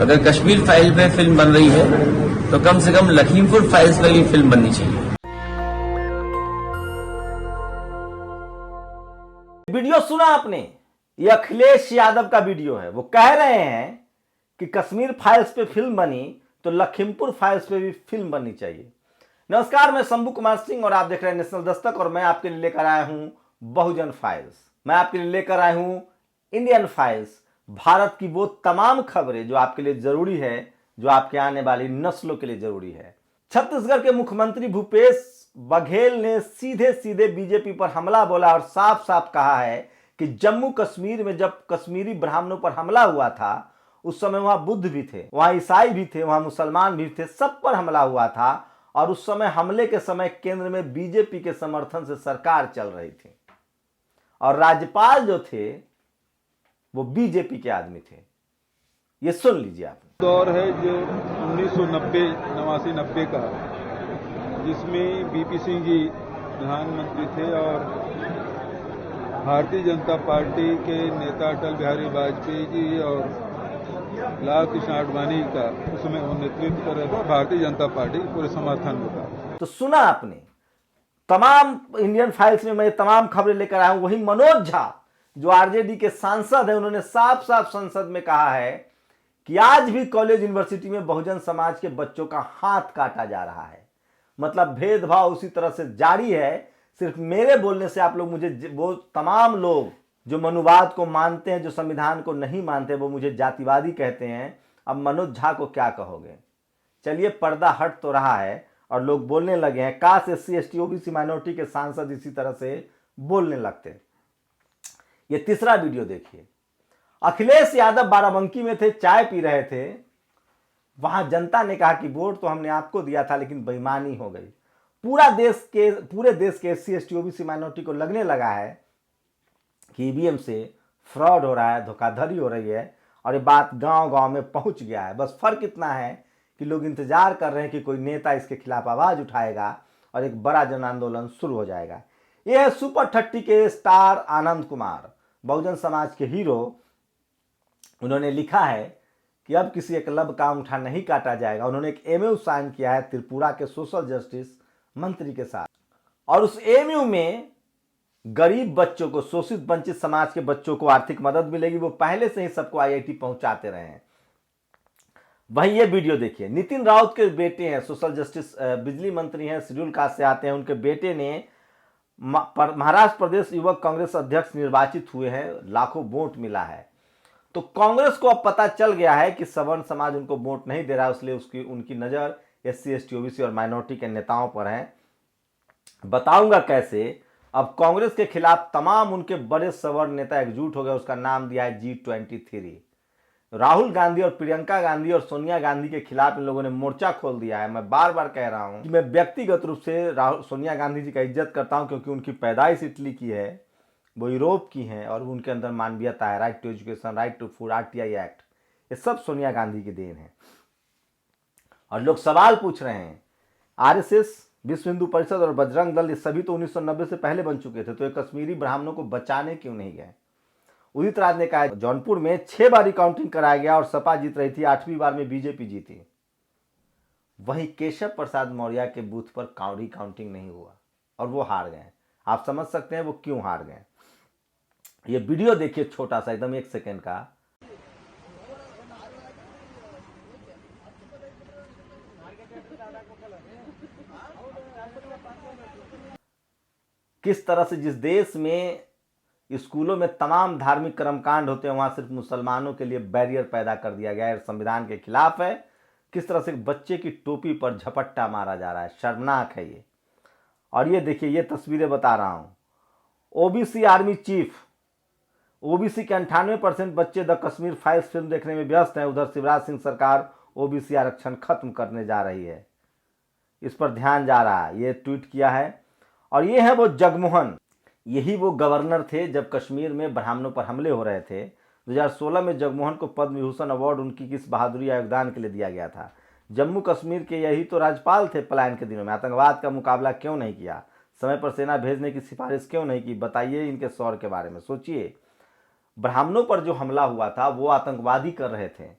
अगर कश्मीर फाइल पे फिल्म बन रही है तो कम से कम लखीमपुर फाइल्स पे भी फिल्म बननी चाहिए। वीडियो सुना आपने? ये अखिलेश यादव का वीडियो है। वो कह रहे हैं कि कश्मीर फाइल्स पे फिल्म बनी तो लखीमपुर फाइल्स पे भी फिल्म बननी चाहिए। नमस्कार, मैं शंभू कुमार सिंह और आप देख रहे हैं नेशनल दस्तक और मैं आपके लिए लेकर आया हूं बहुजन फाइल्स। मैं आपके लिए लेकर आया हूं इंडियन फाइल्स, भारत की वो तमाम खबरें जो आपके लिए जरूरी है, जो आपके आने वाली नस्लों के लिए जरूरी है। छत्तीसगढ़ के मुख्यमंत्री भूपेश बघेल ने सीधे सीधे बीजेपी पर हमला बोला और साफ साफ कहा है कि जम्मू कश्मीर में जब कश्मीरी ब्राह्मणों पर हमला हुआ था उस समय वहां बुद्ध भी थे, वहां ईसाई भी थे, वहां मुसलमान भी थे, सब पर हमला हुआ था और उस समय हमले के समय केंद्र में बीजेपी के समर्थन से सरकार चल रही थी और राज्यपाल जो थे वो बीजेपी के आदमी थे। ये सुन लीजिए आप। दौर है जो 1990 का, जिसमें बीपी सिंह जी प्रधानमंत्री थे और भारतीय जनता पार्टी के नेता अटल बिहारी वाजपेयी जी और लाल कृष्ण आडवाणी का उसमें वो नेतृत्व कर रहा था। भारतीय जनता पार्टी पूरे समर्थन में था। तो सुना आपने, तमाम इंडियन फाइल्स में मैं तमाम खबरें लेकर आया हूं। वही मनोज झा जो आरजेडी के सांसद है, उन्होंने साफ साफ संसद में कहा है कि आज भी कॉलेज यूनिवर्सिटी में बहुजन समाज के बच्चों का हाथ काटा जा रहा है। मतलब भेदभाव उसी तरह से जारी है। सिर्फ मेरे बोलने से आप लोग मुझे, वो तमाम लोग जो मनुवाद को मानते हैं, जो संविधान को नहीं मानते, वो मुझे जातिवादी कहते हैं। अब मनोज झा को क्या कहोगे? चलिए, पर्दा हट तो रहा है और लोग बोलने लगे हैं, काश SC ST OBC माइनॉरिटी के सांसद इसी तरह से बोलने लगते। ये तीसरा वीडियो देखिए। अखिलेश यादव बाराबंकी में थे, चाय पी रहे थे। वहां जनता ने कहा कि वोट तो हमने आपको दिया था लेकिन बेईमानी हो गई। पूरे देश के SC ST OBC माइनॉरिटी को लगने लगा है कि EVM से फ्रॉड हो रहा है, धोखाधड़ी हो रही है और ये बात गांव-गांव में पहुंच गया है। बस फर्क इतना है कि लोग इंतजार कर रहे हैं कि कोई नेता इसके खिलाफ आवाज उठाएगा और एक बड़ा जन आंदोलन शुरू हो जाएगा। यह है सुपर 30 के स्टार आनंद कुमार, बहुजन समाज के हीरो। उन्होंने लिखा है कि अब किसी एकलव्य का अंगूठा नहीं काटा जाएगा। उन्होंने एक MOU साइन किया है त्रिपुरा के सोशल जस्टिस मंत्री के साथ और उस MOU में गरीब बच्चों को, शोषित वंचित समाज के बच्चों को आर्थिक मदद मिलेगी। वो पहले से ही सबको IIT पहुंचाते रहे हैं। वहीं ये वीडियो देखिए। नितिन राउत के बेटे हैं, सोशल जस्टिस बिजली मंत्री हैं, शेड्यूल कास्ट से आते हैं। उनके बेटे ने महाराष्ट्र प्रदेश युवक कांग्रेस अध्यक्ष निर्वाचित हुए हैं, लाखों वोट मिला है। तो कांग्रेस को अब पता चल गया है कि सवर्ण समाज उनको वोट नहीं दे रहा है, इसलिए उनकी नजर SC ST OBC और माइनॉरिटी के नेताओं पर है। बताऊंगा कैसे। अब कांग्रेस के खिलाफ तमाम उनके बड़े सवर्ण नेता एकजुट हो गए। उसका नाम दिया है G23। राहुल गांधी और प्रियंका गांधी और सोनिया गांधी के खिलाफ इन लोगों ने मोर्चा खोल दिया है। मैं बार बार कह रहा हूं कि मैं व्यक्तिगत रूप से सोनिया गांधी जी का इज्जत करता हूं क्योंकि उनकी पैदाइश इटली की है, वो यूरोप की हैं और उनके अंदर मानवीयता है, right to education, right to food, RTI act, ये सब सोनिया गांधी की देन है। और लोग सवाल पूछ रहे हैं, RSS, विश्व हिंदू परिषद और बजरंग दल ये सभी तो 1990 से पहले बन चुके थे, तो ये कश्मीरी ब्राह्मणों को बचाने क्यों नहीं गए? उदित राज ने कहा जौनपुर में 6 बार रिकाउंटिंग कराया गया और सपा जीत रही थी, 8वीं बार में बीजेपी जीती। वहीं केशव प्रसाद मौर्य के बूथ पर रिकाउंटिंग नहीं हुआ और वो हार गए। आप समझ सकते हैं वो क्यों हार गए। ये वीडियो देखिए, छोटा सा, एकदम 1 सेकेंड का। किस तरह से जिस देश में स्कूलों में तमाम धार्मिक कर्मकांड होते हैं वहां सिर्फ मुसलमानों के लिए बैरियर पैदा कर दिया गया है, संविधान के खिलाफ है। किस तरह से बच्चे की टोपी पर झपट्टा मारा जा रहा है, शर्मनाक है ये। और ये देखिए, ये तस्वीरें बता रहा हूं। OBC आर्मी चीफ, OBC के 98% बच्चे द कश्मीर फाइल्स फिल्म देखने में व्यस्त हैं। उधर शिवराज सिंह सरकार OBC आरक्षण खत्म करने जा रही है, इस पर ध्यान जा रहा है। ये ट्वीट किया है। और ये है वो जगमोहन, यही वो गवर्नर थे जब कश्मीर में ब्राह्मणों पर हमले हो रहे थे। 2016 में जगमोहन को पद्म विभूषण अवार्ड उनकी किस बहादुरी या योगदान के लिए दिया गया था। जम्मू कश्मीर के यही तो राज्यपाल थे पलायन के दिनों में। आतंकवाद का मुकाबला क्यों नहीं किया? समय पर सेना भेजने की सिफारिश क्यों नहीं की? बताइए इनके शौर्य के बारे में सोचिए। ब्राह्मणों पर जो हमला हुआ था वो आतंकवादी कर रहे थे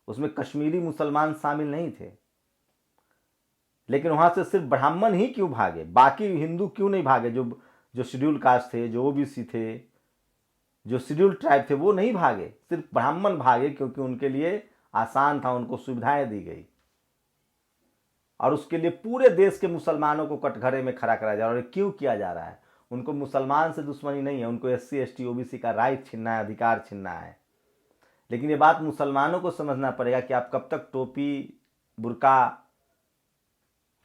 उसमें कश्मीरी मुसलमान शामिल नहीं थे। लेकिन वहां से सिर्फ ब्राह्मण ही क्यों भागे, बाकी हिंदू क्यों नहीं भागे? जो जो शेड्यूल कास्ट थे, जो ओबीसी थे, जो शेड्यूल ट्राइब थे, वो नहीं भागे, सिर्फ ब्राह्मण भागे, क्योंकि उनके लिए आसान था, उनको सुविधाएं दी गई। और उसके लिए पूरे देश के मुसलमानों को कटघरे में खड़ा करा जा रहा है। और क्यों किया जा रहा है? उनको मुसलमान से दुश्मनी नहीं है, उनको SC ST OBC का राइट छीनना है, अधिकार छीनना है। लेकिन ये बात मुसलमानों को समझना पड़ेगा कि आप कब तक टोपी बुर्का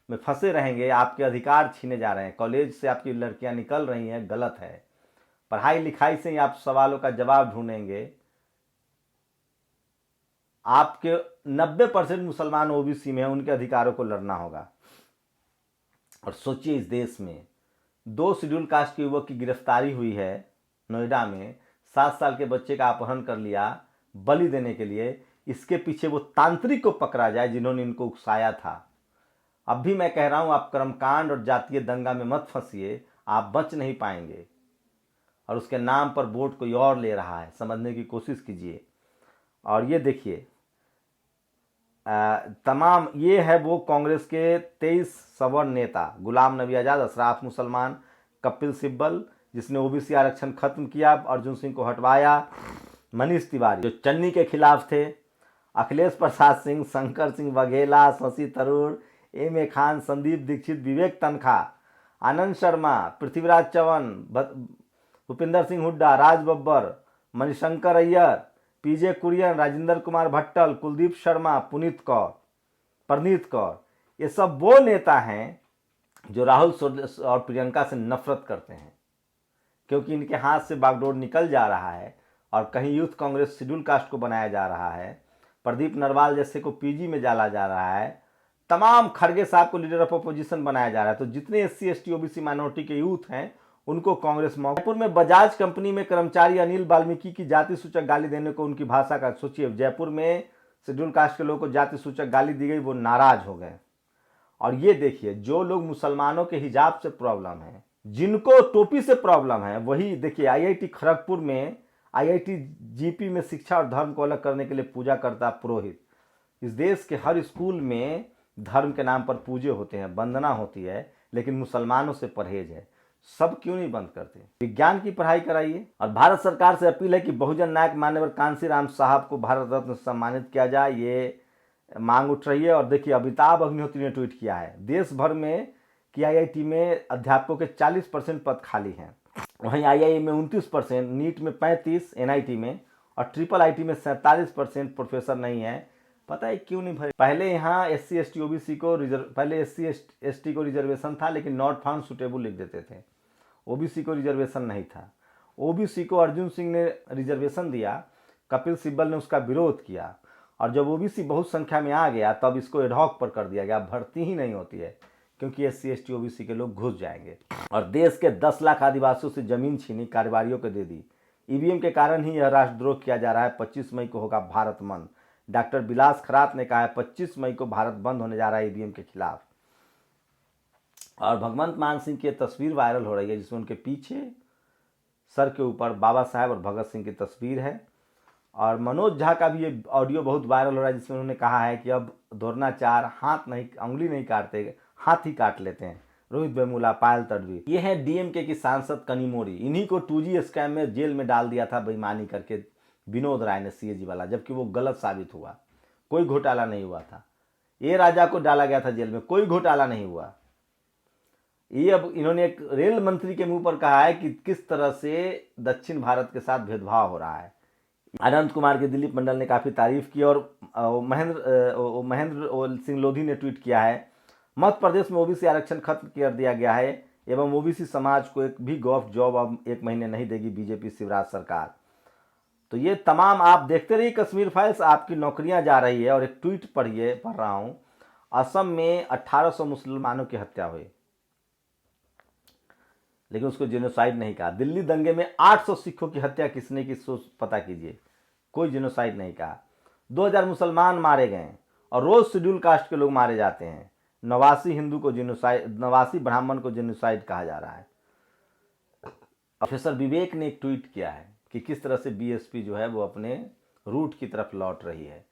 में फंसे रहेंगे। आपके अधिकार छीने जा रहे हैं। कॉलेज से आपकी लड़कियां निकल रही हैं, गलत है। पढ़ाई लिखाई से ही आप सवालों का जवाब ढूंढेंगे। आपके 90% मुसलमान OBC में हैं, उनके अधिकारों को लड़ना होगा। और सोचिए, इस देश में 2 शेड्यूल कास्ट के युवक की गिरफ्तारी हुई है नोएडा में, 7 साल के बच्चे का अपहरण कर लिया बलि देने के लिए। इसके पीछे वो तांत्रिक को पकड़ा जाए जिन्होंने इनको उकसाया था। अब भी मैं कह रहा हूं, आप कर्मकांड और जातीय दंगा में मत फंसिए, आप बच नहीं पाएंगे। और उसके नाम पर वोट कोई और ले रहा है, समझने की कोशिश कीजिए। और ये देखिए, तमाम ये है वो कांग्रेस के 23 सवर्ण नेता, गुलाम नबी आज़ाद, अशराफ मुसलमान, कपिल सिब्बल जिसने OBC आरक्षण खत्म किया, अर्जुन सिंह को हटवाया, मनीष तिवारी जो चन्नी के खिलाफ थे, अखिलेश प्रसाद सिंह, शंकर सिंह वाघेला, शशि थरूर, MA खान, संदीप दीक्षित, विवेक तनखा, आनंद शर्मा, पृथ्वीराज चौहान, भूपिंदर सिंह हुड्डा, राज बब्बर, मणिशंकर अय्यर, PJ कुरियन, राजेंद्र कुमार भट्टल, कुलदीप शर्मा, पुनीत कौर, परनीत कौर, ये सब वो नेता हैं जो राहुल और प्रियंका से नफरत करते हैं, क्योंकि इनके हाथ से बागडोर निकल जा रहा है। और कहीं यूथ कांग्रेस शेड्यूल कास्ट को बनाया जा रहा है, प्रदीप नरवाल जैसे को PG में डाला जा रहा है, तमाम खड़गे साहब को लीडर ऑफ अपोजिशन बनाया जा रहा है। तो जितने SC ST OBC माइनॉरिटी के यूथ हैं, उनको कांग्रेस जयपुर में बजाज कंपनी में कर्मचारी अनिल वाल्मीकि की जाति सूचक गाली देने को उनकी भाषा का, सोचिए, जयपुर में शेड्यूल कास्ट के लोगों को जाति सूचक गाली दी गई, वो नाराज हो गए। और ये देखिए, जो लोग मुसलमानों के हिजाब से प्रॉब्लम है, जिनको टोपी से प्रॉब्लम है, वही देखिए IIT खड़गपुर में, IIT GP में शिक्षा और धर्म को अलग करने के लिए पूजा करता पुरोहित। इस देश के हर स्कूल में धर्म के नाम पर पूजे होते हैं, वंदना होती है, लेकिन मुसलमानों से परहेज है। सब क्यों नहीं बंद करते? विज्ञान की पढ़ाई कराइए। और भारत सरकार से अपील है कि बहुजन नायक मान्यवर कांशीराम साहब को भारत रत्न से सम्मानित किया जाए, ये मांग उठ रही है। और देखिए, अमिताभ अग्निहोत्री ने ट्वीट किया है, देश भर में की IIT में अध्यापकों के 40% पद खाली हैं, वहीं IIM में 29%, नीट में 35%, NIT में, और IIIT में 47% प्रोफेसर नहीं है। पता है क्यों नहीं भरे? पहले यहाँ SC ST OBC को पहले SC ST को रिजर्वेशन था, लेकिन नॉट फाउंड सुटेबल लिख देते थे। OBC को रिजर्वेशन नहीं था। OBC को अर्जुन सिंह ने रिजर्वेशन दिया, कपिल सिब्बल ने उसका विरोध किया, और जब OBC बहुत संख्या में आ गया तब इसको एडहॉक पर कर दिया गया, भर्ती ही नहीं होती है, क्योंकि SC ST OBC के लोग घुस जाएंगे। और देश के 10 लाख आदिवासियों से जमीन छीनी, कारोबारियों को दे दी। EVM के कारण ही यह राष्ट्रद्रोह किया जा रहा है। 25 मई को होगा भारत बंद। डॉक्टर विलास खरात ने कहा है 25 मई को भारत बंद होने जा रहा है EVM के खिलाफ। और भगवंत मान सिंह की तस्वीर वायरल हो रही है, जिसमें उनके पीछे सर के ऊपर बाबा साहेब और भगत सिंह की तस्वीर है। और मनोज झा का भी ये ऑडियो बहुत वायरल हो रहा है, जिसमें उन्होंने कहा है कि अब द्रोणाचार्य हाथ नहीं, उंगली नहीं काटते, हाथ ही काट लेते हैं। रोहित वेमुला, पायल तडवी, ये है DMK की सांसद कनिमोरी। इन्हीं को 2G स्कैम में जेल में डाल दिया था बेईमानी करके विनोद राय ने, CAG वाला, जबकि वो गलत साबित हुआ। कोई घोटाला नहीं हुआ था। ये राजा को डाला गया था जेल में, कोई घोटाला नहीं हुआ। ये अब इन्होंने एक रेल मंत्री के मुंह पर कहा है कि किस तरह से दक्षिण भारत के साथ भेदभाव हो रहा है। अनंत कुमार की दिलीप मंडल ने काफ़ी तारीफ की। और महेंद्र सिंह लोधी ने ट्वीट किया है, मध्य प्रदेश में OBC आरक्षण खत्म कर दिया गया है एवं OBC समाज को एक भी गवर्नमेंट जॉब अब 1 महीने नहीं देगी BJP शिवराज सरकार। तो ये तमाम आप देखते रहिए कश्मीर फाइल्स, आपकी नौकरियां जा रही है। और एक ट्वीट पढ़ रहा हूं, असम में 1800 मुसलमानों की हत्या हुई, लेकिन उसको जेनोसाइड नहीं कहा। दिल्ली दंगे में 800 सिखों की हत्या किसने की, सोच पता कीजिए, कोई जेनोसाइड नहीं कहा। 2000 मुसलमान मारे गए और रोज शेड्यूल कास्ट के लोग मारे जाते हैं। 89 हिंदू को जेनोसाइड, 89 ब्राह्मण को जेनोसाइड कहा जा रहा है। प्रोफेसर विवेक ने एक ट्वीट किया है कि किस तरह से BSP जो है वो अपने रूट की तरफ लौट रही है।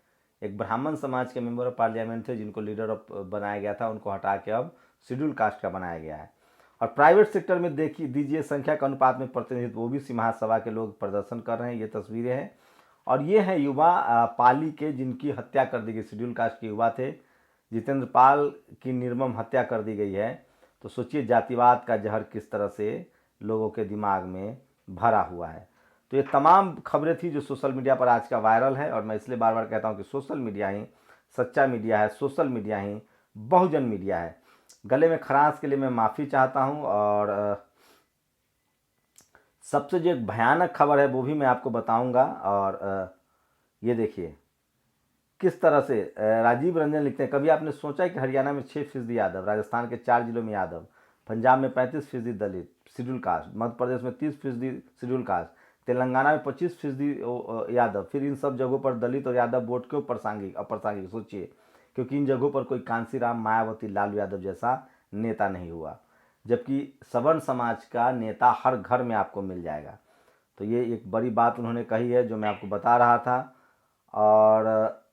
एक ब्राह्मण समाज के मेंबर ऑफ पार्लियामेंट थे जिनको लीडर ऑफ बनाया गया था, उनको हटा के अब शेड्यूल कास्ट का बनाया गया है। और प्राइवेट सेक्टर में देखिए दीजिए संख्या के अनुपात में प्रतिनिधित्व ओबीसी महासभा के लोग प्रदर्शन कर रहे हैं, ये तस्वीरें हैं। और ये हैं युवा पाली के जिनकी हत्या कर दी गई, शेड्यूल कास्ट के युवा थे, जितेंद्र पाल की निर्मम हत्या कर दी गई है। तो सोचिए जातिवाद का जहर किस तरह से लोगों के दिमाग में भरा हुआ है। तो ये तमाम खबरें थी जो सोशल मीडिया पर आज का वायरल है, और मैं इसलिए बार बार कहता हूँ कि सोशल मीडिया ही सच्चा मीडिया है, सोशल मीडिया ही बहुजन मीडिया है। गले में खरांश के लिए मैं माफ़ी चाहता हूँ। और सबसे जो एक भयानक खबर है वो भी मैं आपको बताऊंगा। और ये देखिए किस तरह से राजीव रंजन लिखते हैं, कभी आपने सोचा है कि हरियाणा में 6% यादव, राजस्थान के 4 जिलों में यादव, पंजाब में 35% दलित शेड्यूल कास्ट, मध्य प्रदेश में 30% शेड्यूल कास्ट, तेलंगाना में 25% यादव। फिर इन सब जगहों पर दलित और यादव वोट क्यों अप्रासंगिक सोचिए, क्योंकि इन जगहों पर कोई कांसीराम, मायावती, लालू यादव जैसा नेता नहीं हुआ, जबकि सवर्ण समाज का नेता हर घर में आपको मिल जाएगा। तो ये एक बड़ी बात उन्होंने कही है जो मैं आपको बता रहा था। और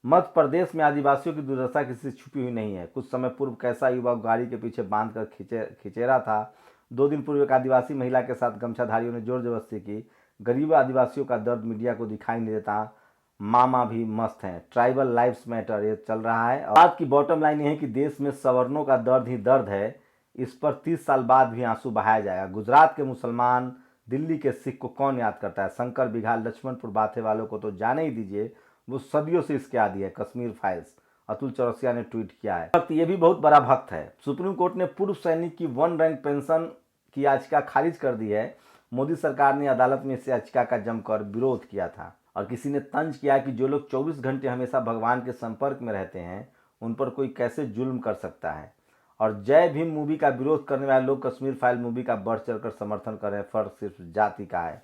मध्य प्रदेश में आदिवासियों की दुर्दशा किसी से छुपी हुई नहीं है। कुछ समय पूर्व कैसा युवक गाड़ी के पीछे बांध कर खिंचेरा था। 2 दिन पूर्व एक आदिवासी महिला के साथ गमछाधारियों ने जोर जबरदस्ती की। गरीब आदिवासियों का दर्द मीडिया को दिखाई नहीं देता। मामा भी मस्त हैं, ट्राइबल लाइव्स मैटर ये चल रहा है। और बात की बॉटम लाइन ये है कि देश में सवर्णों का दर्द ही दर्द है, इस पर 30 साल बाद भी आंसू बहाया जाएगा। गुजरात के मुसलमान, दिल्ली के सिख को कौन याद करता है। शंकर बिघाल, लक्ष्मणपुर बाथे वालों को तो जाने ही दीजिए, वो सदियों से इसके आदी है। कश्मीर फाइल्स, अतुल चौरसिया ने ट्वीट किया है। भक्त ये भी बहुत बड़ा भक्त है। सुप्रीम कोर्ट ने पूर्व सैनिक की 1 रैंक पेंशन की याचिका खारिज कर दी है। मोदी सरकार ने अदालत में इस याचिका का जमकर विरोध किया था। और किसी ने तंज किया कि जो लोग 24 घंटे हमेशा भगवान के संपर्क में रहते हैं उन पर कोई कैसे जुल्म कर सकता है। और जय भीम मूवी का विरोध करने वाले लोग कश्मीर फाइल मूवी का बढ़ चढ़कर समर्थन कर रहे हैं, फर्क सिर्फ जाति का है।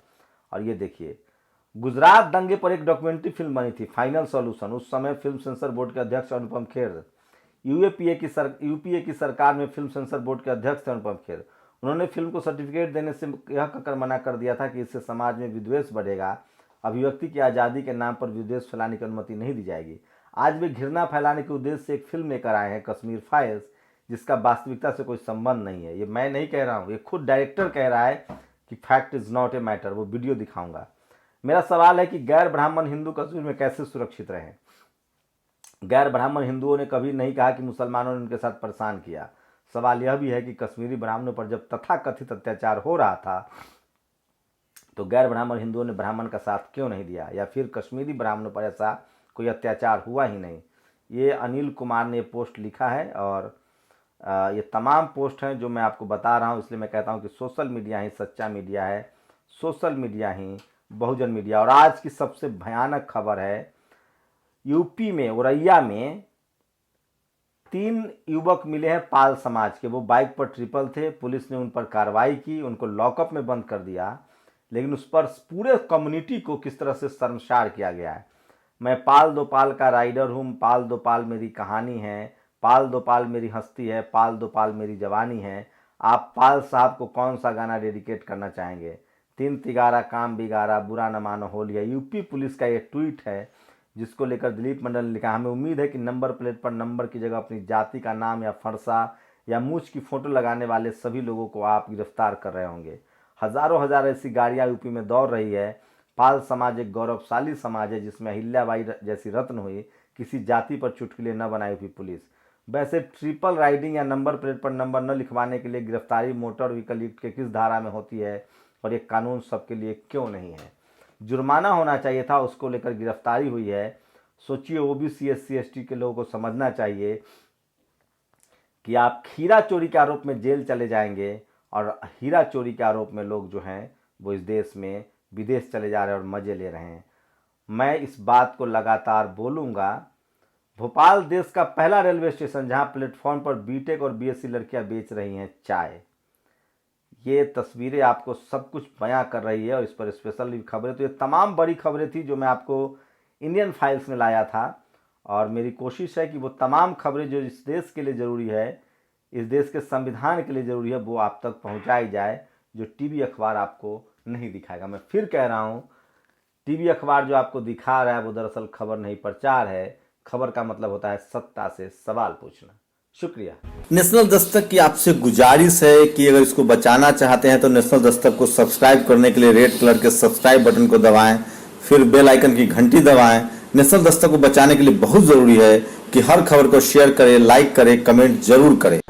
और ये देखिए गुजरात दंगे पर एक डॉक्यूमेंट्री फिल्म बनी थी, फाइनल सॉल्यूशन। उस समय फिल्म सेंसर बोर्ड के अध्यक्ष अनुपम खेर, यूपीए की सरकार में फिल्म सेंसर बोर्ड के अध्यक्ष थे अनुपम खेर। उन्होंने फिल्म को सर्टिफिकेट देने से यह कहकर मना कर दिया था कि इससे समाज में विद्वेष बढ़ेगा, अभिव्यक्ति की आज़ादी के नाम पर विद्वेष फैलाने की अनुमति नहीं दी जाएगी। आज वे घृणा फैलाने के उद्देश्य से एक फिल्म लेकर आए हैं, कश्मीर फाइल्स, जिसका वास्तविकता से कोई संबंध नहीं है। ये मैं नहीं कह रहा हूँ, ये खुद डायरेक्टर कह रहा है कि fact is not a matter. वो वीडियो दिखाऊंगा। मेरा सवाल है कि गैर ब्राह्मण हिंदू कश्मीर में कैसे सुरक्षित रहें। गैर ब्राह्मण हिंदुओं ने कभी नहीं कहा कि मुसलमानों ने उनके साथ परेशान किया। सवाल यह भी है कि कश्मीरी ब्राह्मणों पर जब तथाकथित अत्याचार हो रहा था तो गैर ब्राह्मण हिंदुओं ने ब्राह्मण का साथ क्यों नहीं दिया, या फिर कश्मीरी ब्राह्मणों पर ऐसा कोई अत्याचार हुआ ही नहीं। ये अनिल कुमार ने पोस्ट लिखा है। और ये तमाम पोस्ट हैं जो मैं आपको बता रहा हूँ, इसलिए मैं कहता हूँ कि सोशल मीडिया ही सच्चा मीडिया है, सोशल मीडिया ही बहुजन मीडिया। और आज की सबसे भयानक खबर है, यूपी में औरैया में 3 युवक मिले हैं पाल समाज के। वो बाइक पर ट्रिपल थे, पुलिस ने उन पर कार्रवाई की, उनको लॉकअप में बंद कर दिया, लेकिन उस पर पूरे कम्युनिटी को किस तरह से शर्मसार किया गया है। मैं पाल दो पाल का राइडर हूँ, पाल दो पाल मेरी कहानी है, पाल दो पाल मेरी हस्ती है, पाल दो पाल मेरी जवानी है। आप पाल साहब को कौन सा गाना डेडिकेट करना चाहेंगे। 3 तिगारा काम बिगाड़ा, बुरा न मानो होलिया। यूपी पुलिस का ये ट्वीट है जिसको लेकर दिलीप मंडल ने लिखा, हमें उम्मीद है कि नंबर प्लेट पर नंबर की जगह अपनी जाति का नाम या फरसा या मूछ की फोटो लगाने वाले सभी लोगों को आप गिरफ्तार कर रहे होंगे। हजारों हजार ऐसी गाड़ियां यूपी में दौड़ रही है। पाल समाज एक गौरवशाली समाज है जिसमें अहिल्याबाई जैसी रत्न हुई, किसी जाति पर चुटकुले न बनाई हुई पुलिस। वैसे ट्रिपल राइडिंग या नंबर प्लेट पर नंबर न लिखवाने के लिए गिरफ्तारी मोटर व्हीकल एक्ट के किस धारा में होती है और ये कानून सबके लिए क्यों नहीं है। जुर्माना होना चाहिए था, उसको लेकर गिरफ्तारी हुई है। सोचिए ओबीसी SC ST के लोगों को समझना चाहिए कि आप हीरा चोरी के आरोप में जेल चले जाएंगे, और हीरा चोरी के आरोप में लोग जो हैं वो इस देश में विदेश चले जा रहे हैं और मज़े ले रहे हैं। मैं इस बात को लगातार बोलूँगा। भोपाल देश का पहला रेलवे स्टेशन जहां प्लेटफॉर्म पर बीटेक और BSc लड़कियां बेच रही हैं चाय। ये तस्वीरें आपको सब कुछ बयां कर रही है और इस पर स्पेशल खबरें। तो ये तमाम बड़ी खबरें थी जो मैं आपको इंडियन फाइल्स में लाया था, और मेरी कोशिश है कि वो तमाम खबरें जो इस देश के लिए ज़रूरी है, इस देश के संविधान के लिए ज़रूरी है, वो आप तक पहुंचाई जाए, जो टीवी अखबार आपको नहीं दिखाएगा। मैं फिर कह रहा हूं, टीवी अखबार जो आपको दिखा रहा है वो दरअसल खबर नहीं प्रचार है। खबर का मतलब होता है सत्ता से सवाल पूछना। शुक्रिया। नेशनल दस्तक की आपसे गुजारिश है कि अगर इसको बचाना चाहते हैं तो नेशनल दस्तक को सब्सक्राइब करने के लिए रेड कलर के सब्सक्राइब बटन को दबाएं, फिर बेल आइकन की घंटी दबाएं। नेशनल दस्तक को बचाने के लिए बहुत जरूरी है कि हर खबर को शेयर करें, लाइक करें, कमेंट जरूर करें।